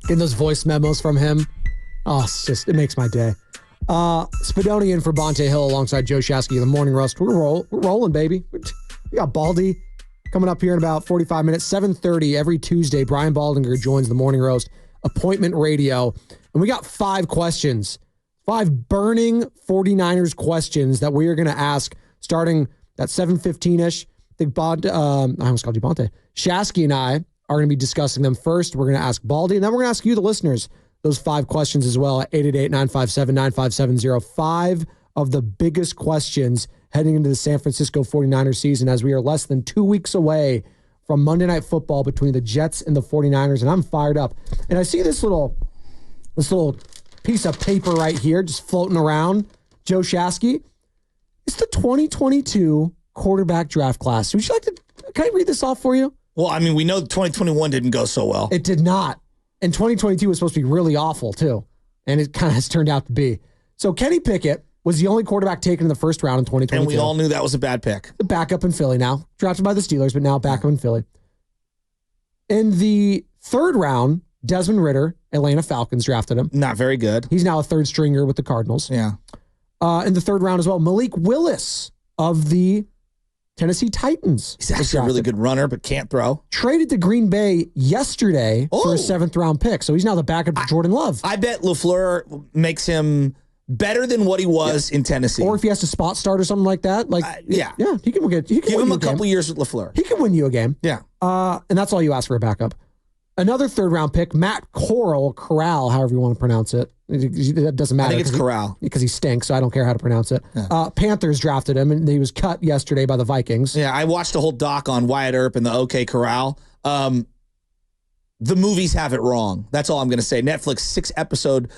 Getting those voice memos from him. Oh, it makes my day. Spadoni in for Bonte Hill alongside Joe Shasky in the Morning Roast. We're rolling, baby. We got Baldy coming up here in about 45 minutes. 7:30 every Tuesday. Brian Baldinger joins the Morning Roast. Appointment Radio. And we got 5 questions. 5 burning 49ers questions that we are going to ask starting at 7:15-ish. I almost called you Bonte. Shasky and I are going to be discussing them first. We're going to ask Baldy, and then we're going to ask you, the listeners, those 5 questions as well at 888-957-9570. 5 of the biggest questions heading into the San Francisco 49ers season as we are less than 2 weeks away from Monday Night Football between the Jets and the 49ers, and I'm fired up. And I see this little piece of paper right here just floating around. Joe Shasky. It's the 2022 quarterback draft class. Would you like to, can I read this off for you? Well, I mean, we know 2021 didn't go so well. It did not. And 2022 was supposed to be really awful, too. And it kind of has turned out to be. So Kenny Pickett was the only quarterback taken in the first round in 2022. And we all knew that was a bad pick. The backup in Philly now. Drafted by the Steelers, but now backup in Philly. In the third round, Desmond Ridder, Atlanta Falcons drafted him. Not very good. He's now a third stringer with the Cardinals. Yeah. In the third round as well, Malik Willis of the Tennessee Titans. He's actually a really good runner, but can't throw. Traded to Green Bay yesterday for a 7th round pick. So he's now the backup to Jordan Love. I bet LaFleur makes him better than what he was in Tennessee. Or if he has to spot start or something like that. Yeah, he can give him a couple years with LaFleur. He can win you a game. Yeah. And that's all you ask for a backup. Another 3rd round pick, Matt Corral, however you want to pronounce it. It doesn't matter. I think it's Corral. Because he stinks, so I don't care how to pronounce it. Yeah. Panthers drafted him, and he was cut yesterday by the Vikings. Yeah, I watched a whole doc on Wyatt Earp and the OK Corral. The movies have it wrong. That's all I'm going to say. Netflix 6-episode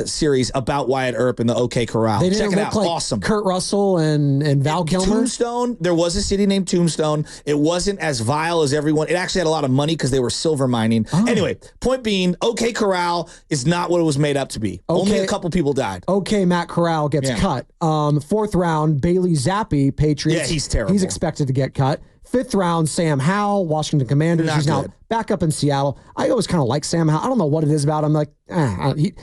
series about Wyatt Earp and the OK Corral. They didn't Check it look out. like Awesome. Kurt Russell and Val Kilmer. Tombstone. There was a city named Tombstone. It wasn't as vile as everyone. It actually had a lot of money because they were silver mining. Anyway, point being, OK Corral is not what it was made up to be. Only a couple people died. Okay, Matt Corral gets cut. 4th round, Bailey Zappi, Patriots. Yeah, he's terrible. He's expected to get cut. 5th round, Sam Howell, Washington Commanders. He's now back up in Seattle. I always kind of like Sam Howell. I don't know what it is about him. Like,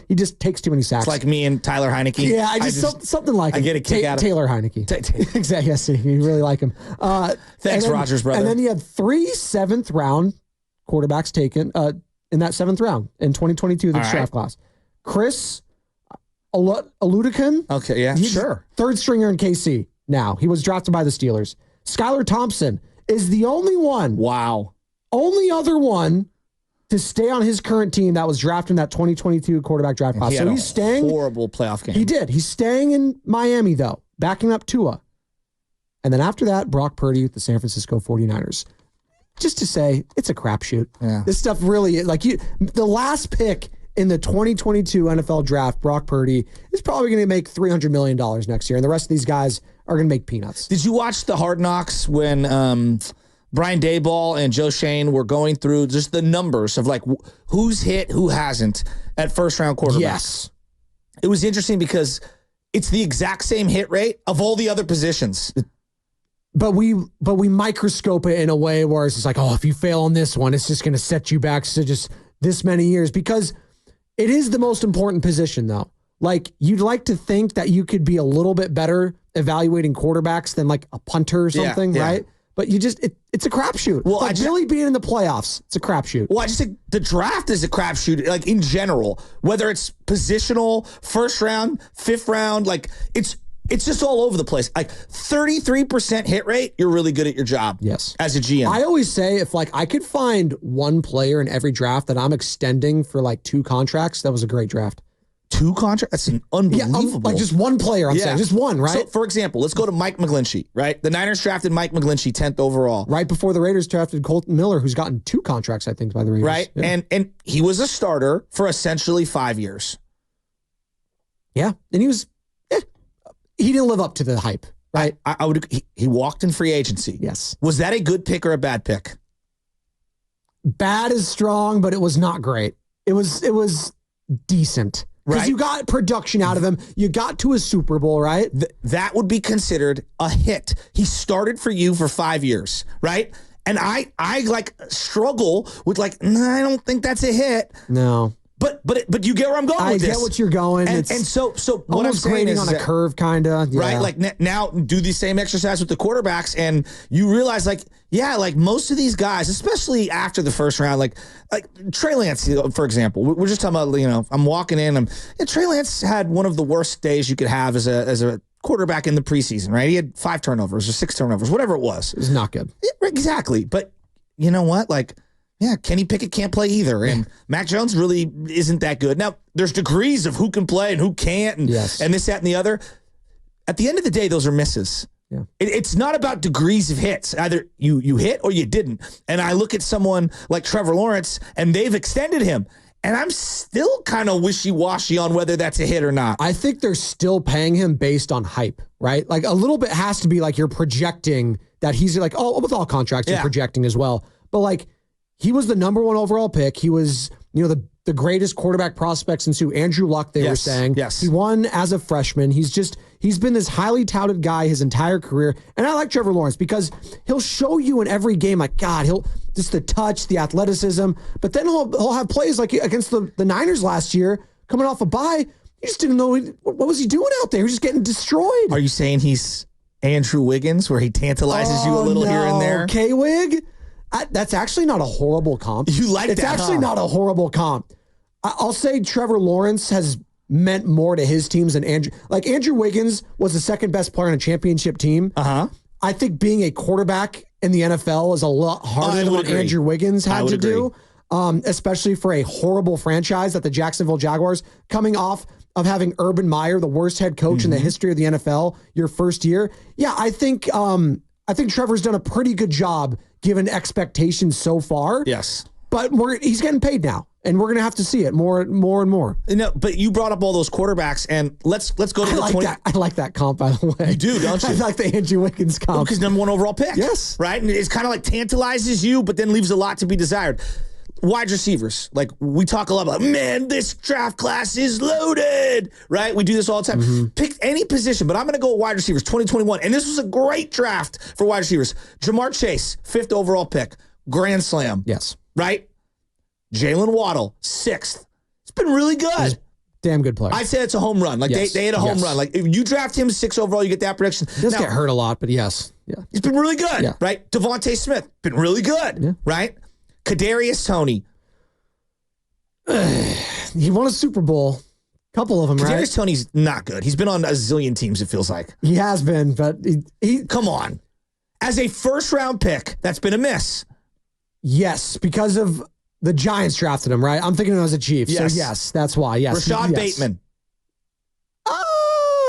he just takes too many sacks. It's like me and Tyler Heineke. Yeah, something like him. I get a kick out of Taylor Heineke. Exactly. Yes, you really like him. Thanks, Rogers, brother. And then you had 3 7th round quarterbacks taken in that 7th round in 2022, the draft class. Chris Aludican. Okay, yeah, sure. 3rd stringer in KC now. He was drafted by the Steelers. Skylar Thompson is the only one. Wow. Only other one to stay on his current team that was drafted in that 2022 quarterback draft class. So he's staying. Horrible playoff game. He did. He's staying in Miami, though, backing up Tua. And then after that, Brock Purdy with the San Francisco 49ers. Just to say, it's a crapshoot. Yeah. This stuff really, the last pick in the 2022 NFL draft, Brock Purdy, is probably going to make $300 million next year. And the rest of these guys are going to make peanuts. Did you watch the Hard Knocks when Brian Daboll and Joe Shane were going through just the numbers of who's hit, who hasn't at first-round quarterbacks? Yes. It was interesting because it's the exact same hit rate of all the other positions. But we microscope it in a way where it's just like, if you fail on this one, it's just going to set you back to just this many years. Because it is the most important position, though. You'd like to think that you could be a little bit better evaluating quarterbacks than a punter or something, right? But you just, it's a crapshoot. Well, really being in the playoffs, it's a crapshoot. Well, I just think the draft is a crapshoot, in general, whether it's positional, 1st round, 5th round, it's just all over the place. 33% hit rate, you're really good at your job. Yes. As a GM. I always say if I could find one player in every draft that I'm extending for 2 contracts, that was a great draft. 2 contracts? That's an unbelievable. Just one player, I'm saying. Just one, right? So, for example, let's go to Mike McGlinchey, right? The Niners drafted Mike McGlinchey 10th overall. Right before the Raiders drafted Colton Miller, who's gotten 2 contracts, I think, by the Raiders. Right? Yeah. And he was a starter for essentially 5 years. Yeah. And he was, he didn't live up to the hype, right? I would. He walked in free agency. Yes. Was that a good pick or a bad pick? Bad is strong, but it was not great. It was decent. Because you got production out of him. You got to a Super Bowl, right? That would be considered a hit. He started for you for 5 years, right? And I struggle with I don't think that's a hit. No. but you get where I'm going with this. I get what you're going. And so what I'm almost saying grading is on a curve, kind of. Yeah. Right? Like now do the same exercise with the quarterbacks, and you realize, like, yeah, like most of these guys, especially after the first round, like Trey Lance, for example, we're just talking about, I'm walking in, Trey Lance had one of the worst days you could have as a quarterback in the preseason, right? He had 5 turnovers or 6 turnovers, whatever it was. It was not good. Yeah, exactly. But you know what? Like, yeah, Kenny Pickett can't play either. And Mac Jones really isn't that good. Now, there's degrees of who can play and who can't, and this, that, and the other. At the end of the day, those are misses. Yeah. It's not about degrees of hits. Either you hit or you didn't. And I look at someone like Trevor Lawrence, and they've extended him. And I'm still kind of wishy-washy on whether that's a hit or not. I think they're still paying him based on hype, right? Like, a little bit has to be like you're projecting that he's like, oh, with all contracts, you're projecting as well. But like, he was the number 1 overall pick. He was, the greatest quarterback prospect since Andrew Luck, they were saying. Yes. He won as a freshman. He's been this highly touted guy his entire career. And I like Trevor Lawrence because he'll show you in every game, like, God, he'll just the touch, the athleticism, but then he'll have plays like against the Niners last year, coming off a bye. You just didn't know what was he doing out there. He was just getting destroyed. Are you saying he's Andrew Wiggins, where he tantalizes you a little here and there? K-Wig? That's actually not a horrible comp. You like it's that? It's actually not a horrible comp. I'll say Trevor Lawrence has meant more to his teams than Andrew. Like, Andrew Wiggins was the second best player on a championship team. I think being a quarterback in the NFL is a lot harder than what Andrew Wiggins had to do, especially for a horrible franchise that the Jacksonville Jaguars, coming off of having Urban Meyer, the worst head coach in the history of the NFL, your first year. Yeah, I think Trevor's done a pretty good job given expectations so far. Yes. But he's getting paid now, and we're going to have to see it more and more. No, but you brought up all those quarterbacks, and let's go to the 20. I like that comp, by the way. You do, don't you? I like the Andrew Wiggins comp. Because number 1 overall pick. Yes. Right? And it's kind of like tantalizes you, but then leaves a lot to be desired. Wide receivers. Like, we talk a lot about, man, this draft class is loaded, right? We do this all the time. Pick any position, but I'm going to go with wide receivers, 2021. And this was a great draft for wide receivers. Jamar Chase, 5th overall pick. Grand slam. Yes. Right? Jalen Waddle, 6th. It's been really good. Damn good player. I'd say it's a home run. Like, they hit a home run. Like, if you draft him 6 overall, you get that prediction. He does get hurt a lot, but yes. Yeah. He's been really good, right? Devontae Smith, been really good, right? Kadarius Toney. He won a Super Bowl. Couple of them, right? Kadarius Toney's not good. He's been on a zillion teams, it feels like. He has been, but he come on. As a first-round pick, that's been a miss. Yes, because of the Giants drafted him, right? I'm thinking of him as a Chief. Yes. So, yes, that's why. Yes. Rashad Bateman.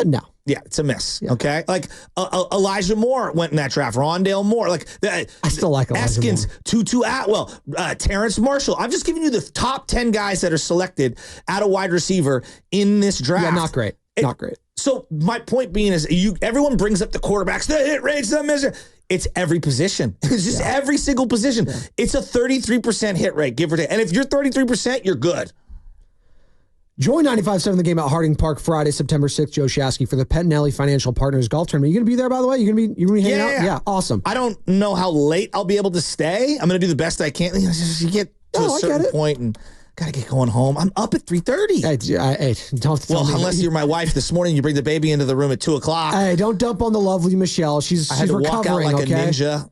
No. Yeah, it's a miss. Yeah. Okay, like Elijah Moore went in that draft. Rondale Moore, like I still like Elijah Eskins, Moore. Tutu Atwell, Terrence Marshall. I'm just giving you the top 10 guys that are selected at a wide receiver in this draft. Yeah, not great. Not great. So my point being is, everyone brings up the quarterbacks, the hit rates, the measure. It's every position. It's just every single position. Yeah. It's a 33% hit rate, give or take. And if you're 33%, you're good. Join 95.7 The Game at Harding Park Friday, September 6th, Joe Shasky, for the Pettinelli Financial Partners Golf Tournament. You going to be there, by the way? You going to be hanging out? Yeah, awesome. I don't know how late I'll be able to stay. I'm going to do the best I can. You get to a certain point and got to get going home. I'm up at 3:30. Hey, don't tell me. Unless you're my wife this morning, you bring the baby into the room at 2 o'clock. Hey, don't dump on the lovely Michelle. She's I had to recovering, walk out like okay? a ninja.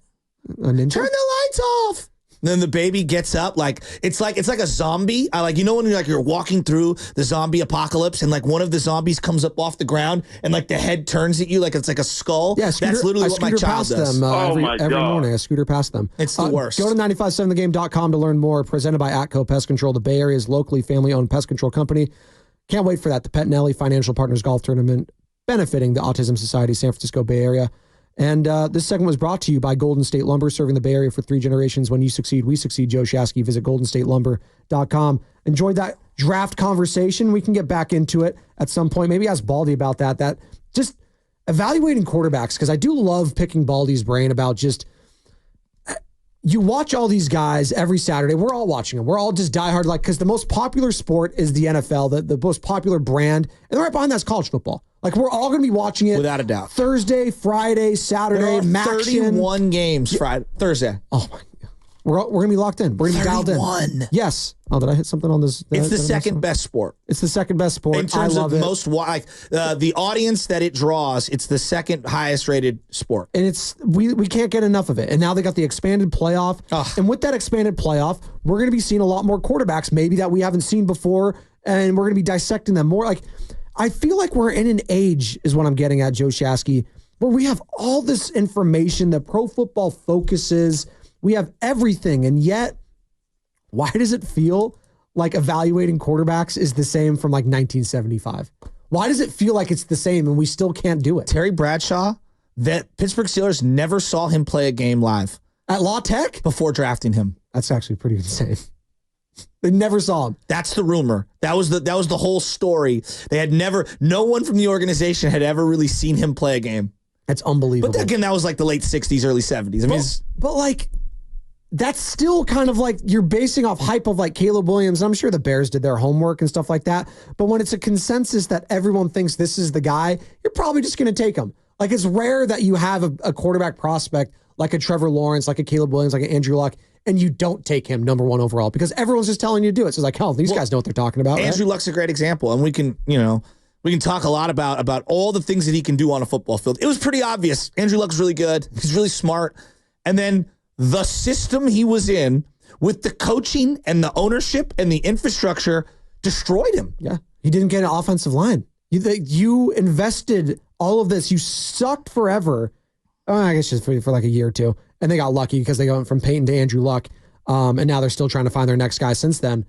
A ninja? Turn the lights off. And then the baby gets up like it's like a zombie. I like, when you're walking through the zombie apocalypse and like one of the zombies comes up off the ground and like the head turns at you like it's like a skull. Yeah, that's literally what my child does. Every morning. I scooter past them. It's the worst. Go to 957thegame.com to learn more. Presented by Atco Pest Control, the Bay Area's locally family-owned pest control company. Can't wait for that. The Pettinelli Financial Partners Golf Tournament benefiting the Autism Society, San Francisco Bay Area. And this segment was brought to you by Golden State Lumber, serving the Bay Area for 3 generations. When you succeed, we succeed. Joe Shasky. Visit goldenstatelumber.com. Enjoyed that draft conversation. We can get back into it at some point. Maybe ask Baldy about that. That just evaluating quarterbacks, because I do love picking Baldy's brain about just, you watch all these guys every Saturday. We're all watching them. We're all just diehard, because the most popular sport is the NFL, the most popular brand. And right behind that's college football. Like, we're all going to be watching it. Without a doubt. Thursday, Friday, Saturday, there are 31 games Thursday. Oh, my God. We're going to be locked in. We're going to be dialed in. 31. Yes. Oh, did I hit something on this? It's the second best sport. It's the second best sport. In terms I love of it. most, the audience that it draws, it's the second highest rated sport. And it's we can't get enough of it. And now they got the expanded playoff. Ugh. And with that expanded playoff, we're going to be seeing a lot more quarterbacks maybe that we haven't seen before. And we're going to be dissecting them more. Like, I feel like we're in an age, is what I'm getting at, Joe Shasky, where we have all this information that Pro Football focuses. We have everything. And yet, why does it feel like evaluating quarterbacks is the same from like 1975? Why does it feel like it's the same and we still can't do it? Terry Bradshaw, that Pittsburgh Steelers never saw him play a game live At La Tech? before drafting him. That's actually pretty insane. They never saw him. That's the rumor. That was the whole story. No one from the organization had ever really seen him play a game. That's unbelievable. But again, that was like the late 60s, early 70s. I mean, but like, that's still kind of like you're basing off hype of like Caleb Williams. I'm sure the Bears did their homework and stuff like that. But when it's a consensus that everyone thinks this is the guy, you're probably just going to take him. Like, it's rare that you have a quarterback prospect like a Trevor Lawrence, like a Caleb Williams, like an Andrew Luck, and you don't take him number one overall because everyone's just telling you to do it. So it's like, hell, these guys know what they're talking about. Andrew Luck's a great example. And we can talk a lot about all the things that he can do on a football field. It was pretty obvious. Andrew Luck's really good. He's really smart. And then the system he was in with the coaching and the ownership and the infrastructure destroyed him. Yeah. He didn't get an offensive line. You invested all of this. You sucked forever. I guess just for like a year or two. And they got lucky because they went from Peyton to Andrew Luck. And now they're still trying to find their next guy since then.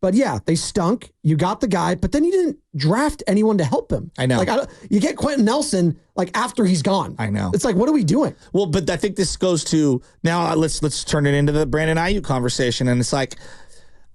But yeah, they stunk. You got the guy, but then you didn't draft anyone to help him. I know. Like, you get Quentin Nelson like after he's gone. I know. It's like, what are we doing? Well, but I think this goes to now. Let's turn it into the Brandon Ayuk conversation, and it's like,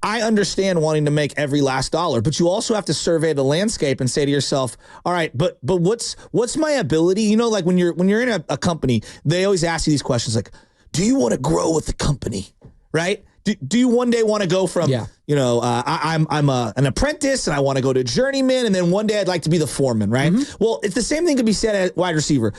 I understand wanting to make every last dollar, but you also have to survey the landscape and say to yourself, all right, but what's my ability? You know, like when you're in a company, they always ask you these questions like, do you want to grow with the company, right? Do you one day want to go from, I'm an apprentice and I want to go to journeyman, and then one day I'd like to be the foreman, right? Mm-hmm. Well, it's the same thing could be said at wide receiver.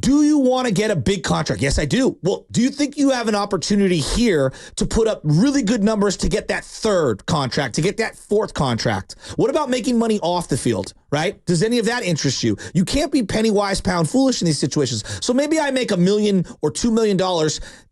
Do you want to get a big contract? Yes, I do. Well, do you think you have an opportunity here to put up really good numbers to get that third contract, to get that fourth contract? What about making money off the field, right? Does any of that interest you? You can't be penny wise, pound foolish in these situations. So maybe I make $1 million or $2 million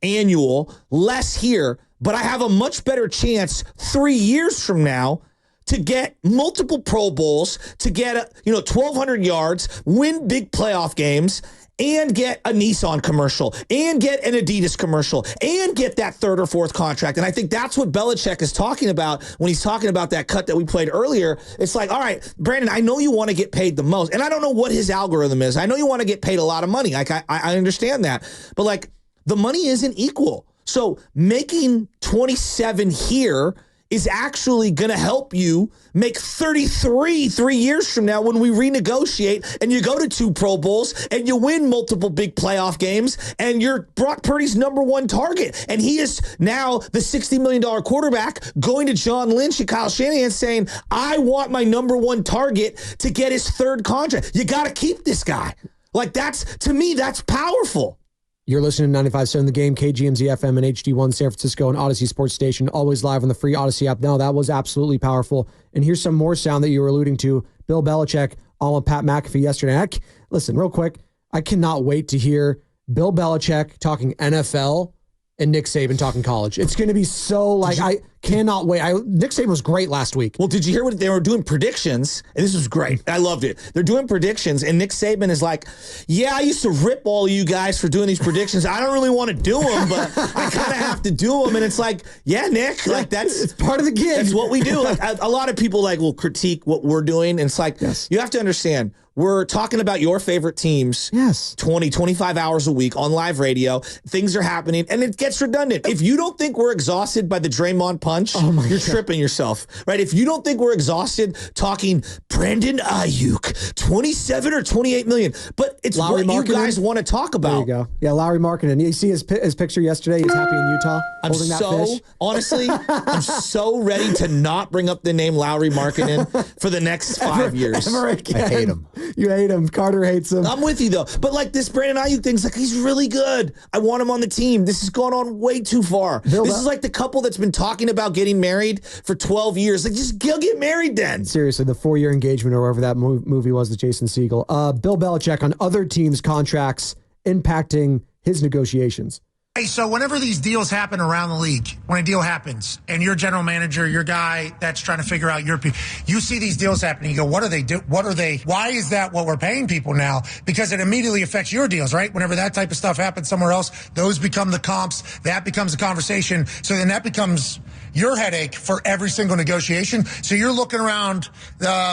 annual less here, but I have a much better chance 3 years from now to get multiple Pro Bowls, to get 1,200 yards, win big playoff games, and get a Nissan commercial, and get an Adidas commercial, and get that third or fourth contract. And I think that's what Belichick is talking about when he's talking about that cut that we played earlier. It's like, all right, Brandon, I know you want to get paid the most, and I don't know what his algorithm is. I know you want to get paid a lot of money. Like, I understand that. But, like, the money isn't equal. So making 27 here is actually going to help you make 33 3 years from now when we renegotiate and you go to 2 Pro Bowls and you win multiple big playoff games and you're Brock Purdy's number one target. And he is now the $60 million quarterback going to John Lynch and Kyle Shanahan saying, I want my number one target to get his third contract. You got to keep this guy. Like, to me, that's powerful. You're listening to 95.7 The Game, KGMZ FM and HD1 San Francisco and Odyssey Sports Station, always live on the free Odyssey app. No, that was absolutely powerful. And here's some more sound that you were alluding to. Bill Belichick on with Pat McAfee yesterday. Listen, real quick, I cannot wait to hear Bill Belichick talking NFL and Nick Saban talking college. It's going to be so, like, I cannot wait. Nick Saban was great last week. Well, did you hear what they were doing predictions? And this was great. I loved it. They're doing predictions, and Nick Saban is like, yeah, I used to rip all of you guys for doing these predictions. I don't really want to do them, but I kind of have to do them. And it's like, yeah, Nick, like it's part of the gig. That's what we do. Like, a lot of people will critique what we're doing. And it's like, yes. You have to understand, we're talking about your favorite teams. Yes. 20, 25 hours a week on live radio. Things are happening, and it gets redundant. If you don't think we're exhausted by the Draymond punch, you're tripping yourself, right? If you don't think we're exhausted talking Brandon Ayuk, 27 or 28 million, but it's Lowry what you guys want to talk about. There you go. Yeah, Lowry Markkinen. You see his picture yesterday? He's happy in Utah holding that fish. Honestly, I'm so ready to not bring up the name Lowry Markkinen for the next 5 years. I hate him. You hate him. Carter hates him. I'm with you, though. But, like, this Brandon Ayuk thing's like, he's really good. I want him on the team. This has gone on way too far. This is like the couple that's been talking about getting married for 12 years. Like, just go get married then. Seriously, the 4-year engagement or whatever that movie was with Jason Segel. Bill Belichick on other teams' contracts impacting his negotiations. Hey, so whenever these deals happen around the league, when a deal happens and your general manager, your guy that's trying to figure out you see these deals happening, you go, what are they? Why is that what we're paying people now? Because it immediately affects your deals, right? Whenever that type of stuff happens somewhere else, those become the comps, that becomes the conversation. So then that becomes your headache for every single negotiation. So you're looking around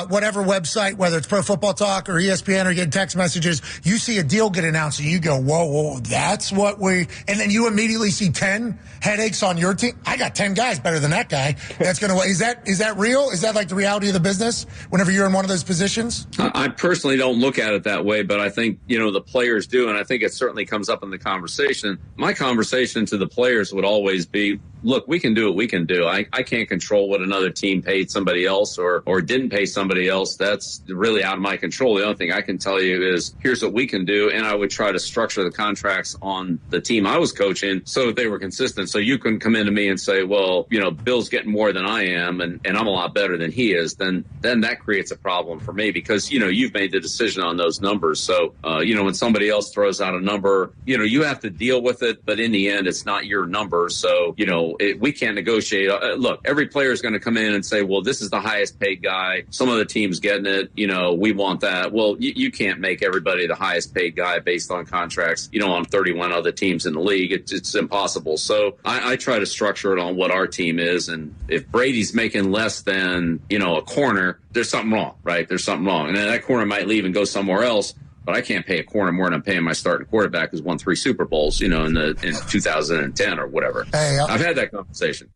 whatever website, whether it's Pro Football Talk or ESPN, or getting text messages, you see a deal get announced and you go, whoa, that's what and then you immediately see 10 headaches on your team. I got 10 guys better than that guy. That's going to, is that real? Is that like the reality of the business whenever you're in one of those positions? I personally don't look at it that way, but I think, the players do. And I think it certainly comes up in the conversation. My conversation to the players would always be, look, we can do what we can do. I can't control what another team paid somebody else or didn't pay somebody else. That's really out of my control. The only thing I can tell you is here's what we can do. And I would try to structure the contracts on the team I was coaching so that they were consistent. So you can come into me and say, well, Bill's getting more than I am and I'm a lot better than he is. Then that creates a problem for me because, you've made the decision on those numbers. So, when somebody else throws out a number, you have to deal with it. But in the end, it's not your number. So, we can't negotiate. Look, every player is going to come in and say, well, this is the highest paid guy. Some of the teams getting it. We want that. Well, you can't make everybody the highest paid guy based on contracts, on 31 other teams in the league. It's impossible. So I try to structure it on what our team is. And if Brady's making less than, a corner, there's something wrong, right? There's something wrong. And then that corner might leave and go somewhere else. But I can't pay a corner more than I'm paying my starting quarterback who's won 3 Super Bowls, in 2010 or whatever. Hey, I've had that conversation.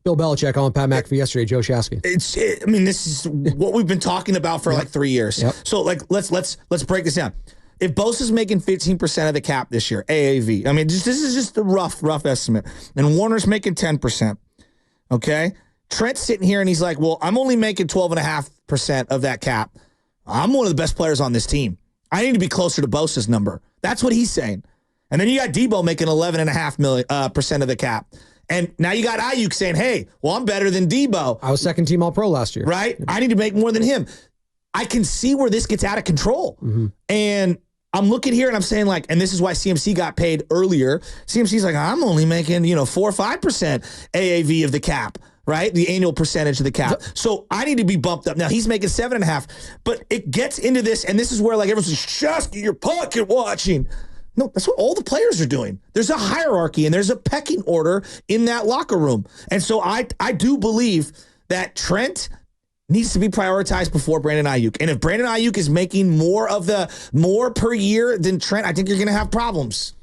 Bill Belichick on Pat McAfee yesterday, Joe Shasky. This is what we've been talking about for like 3 years. Yep. So let's break this down. If Bosa's making 15% of the cap this year, AAV, this is just a rough estimate, and Warner's making 10%, okay? Trent's sitting here and he's like, well, I'm only making 12.5% of that cap. I'm one of the best players on this team. I need to be closer to Bosa's number. That's what he's saying. And then you got Debo making 11.5% of the cap. And now you got Ayuk saying, hey, well, I'm better than Debo. I was second team All-Pro last year. Right? I need to make more than him. I can see where this gets out of control. Mm-hmm. And I'm looking here and I'm saying and this is why CMC got paid earlier. CMC's like, I'm only making, 4 or 5% AAV of the cap. Right? The annual percentage of the cap. So I need to be bumped up. Now he's making 7.5, but it gets into this, and this is where everyone says, Shasky, you're pocket watching. No, that's what all the players are doing. There's a hierarchy and there's a pecking order in that locker room. And so I do believe that Trent needs to be prioritized before Brandon Ayuk. And if Brandon Ayuk is making more per year than Trent, I think you're going to have problems.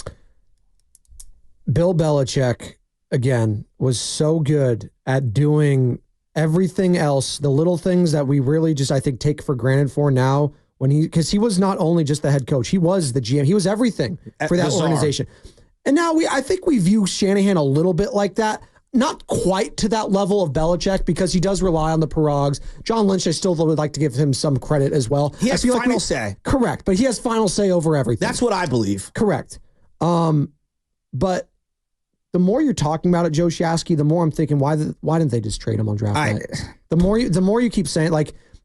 Bill Belichick, again, was so good at doing everything else, the little things that we really just, I think, take for granted for now, because he was not only just the head coach, he was the GM, he was everything for that organization. And now I think we view Shanahan a little bit like that, not quite to that level of Belichick, because he does rely on the Parags. John Lynch, I still would like to give him some credit as well. He has final say. Correct, but he has final say over everything. That's what I believe. Correct. But the more you're talking about it, Joe Shasky, the more I'm thinking, why didn't they just trade him on draft night? The more you keep saying,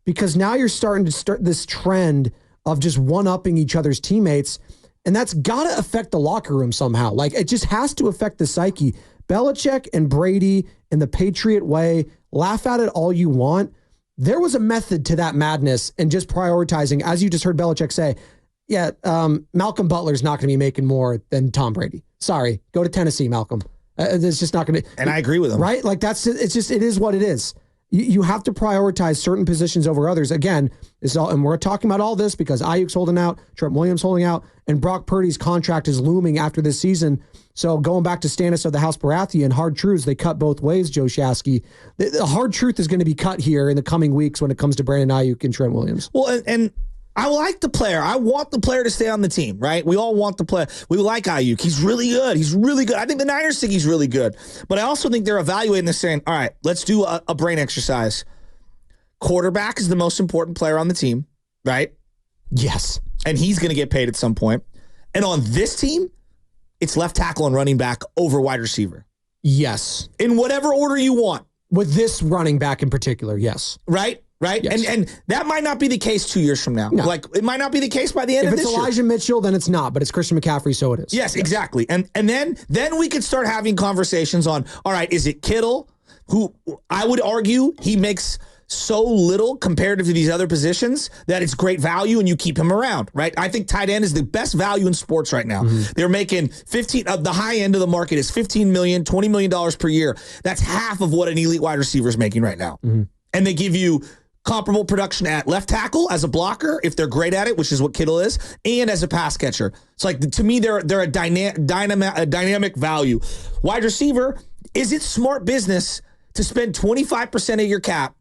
because now you're starting to start this trend of just one-upping each other's teammates, and that's got to affect the locker room somehow. It just has to affect the psyche. Belichick and Brady in the Patriot way, laugh at it all you want. There was a method to that madness and just prioritizing, as you just heard Belichick say, Malcolm Butler's not going to be making more than Tom Brady. Sorry, go to Tennessee, Malcolm. It's just not going to. And I agree with him. Right? It is what it is. You have to prioritize certain positions over others. Again, and we're talking about all this because Ayuk's holding out, Trent Williams holding out, and Brock Purdy's contract is looming after this season. So going back to Stannis of the House Baratheon, hard truths, they cut both ways, Joe Shasky. The hard truth is going to be cut here in the coming weeks when it comes to Brandon Ayuk and Trent Williams. Well, and I like the player. I want the player to stay on the team, right? We all want the player. We like Ayuk. He's really good. I think the Niners think he's really good. But I also think they're evaluating this saying, all right, let's do a brain exercise. Quarterback is the most important player on the team, right? Yes. And he's going to get paid at some point. And on this team, it's left tackle and running back over wide receiver. Yes. In whatever order you want. With this running back in particular, yes. Right? Yes. And that might not be the case 2 years from now. No. Like, it might not be the case by the end of this year. If it's Elijah Mitchell, then it's not, but it's Christian McCaffrey, so it is. Yes, exactly. And then we could start having conversations on, all right, is it Kittle, who I would argue he makes so little comparative to these other positions that it's great value and you keep him around, right? I think tight end is the best value in sports right now. They're making 15, the high end of the market is $15 million, $20 million per year. That's half of what an elite wide receiver is making right now. And they give you comparable production at left tackle as a blocker, if they're great at it, which is what Kittle is, and as a pass catcher. It's like, to me, they're a dynamic value. Wide receiver, is it smart business to spend 25% of your cap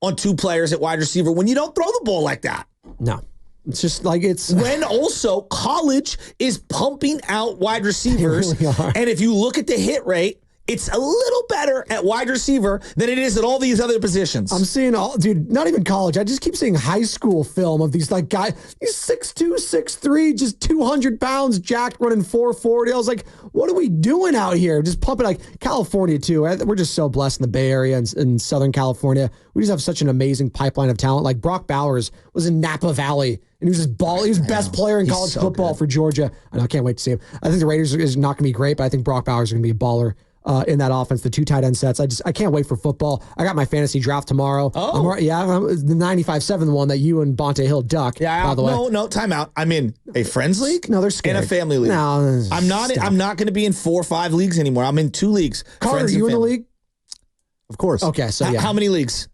on 2 players at wide receiver when you don't throw the ball like that? No. It's just like it's... When also college is pumping out wide receivers. They really are. And if you look at the hit rate, it's a little better at wide receiver than it is at all these other positions. I'm seeing not even college. I just keep seeing high school film of these like guys, he's 6'2", 6'3", just 200 pounds, jacked, running 440. I was like, what are we doing out here? Just pumping, like California too. We're just so blessed in the Bay Area and in Southern California. We just have such an amazing pipeline of talent. Like Brock Bowers was in Napa Valley and he was just he was best player in college football for Georgia. I can't wait to see him. I think the Raiders is not going to be great, but I think Brock Bowers is going to be a baller. In that offense, the 2 tight end sets. I can't wait for football. I got my fantasy draft tomorrow. Oh. I'm the 95-7 one that you and Bonte Hill duck. Yeah, by the way. No, time out. I'm in a friends league. No, they're scared. And a family league. No, I'm not going to be in 4 or 5 leagues anymore. I'm in 2 leagues. Carter, are you in the league? Of course. Okay, so yeah. How many leagues?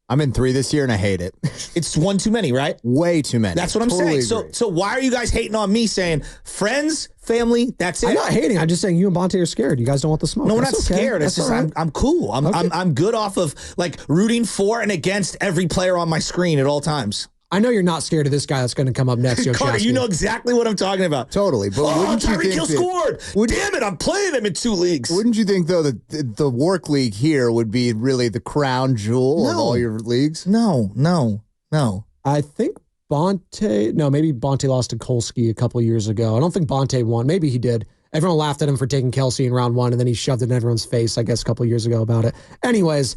I'm in 3 this year and I hate it. It's one too many, right? Way too many. That's what I'm Totally saying. agree. So why are you guys hating on me saying friends, family, that's it? I'm not hating. I'm just saying you and Bonte are scared. You guys don't want the smoke. No, we're not That's okay. scared. It's That's just all right. I'm cool. I'm good off of like rooting for and against every player on my screen at all times. I know you're not scared of this guy that's going to come up next, Joe Carter, Shasky. you know exactly what I'm talking about. Totally. But wouldn't you Tyreek think Hill scored. Damn it, I'm playing him in 2 leagues. Wouldn't you think, though, that the work league here would be really the crown jewel of all your leagues? No. I think maybe Bonte lost to Kolsky a couple years ago. I don't think Bonte won. Maybe he did. Everyone laughed at him for taking Kelsey in round 1, and then he shoved it in everyone's face, I guess, a couple years ago about it. Anyways,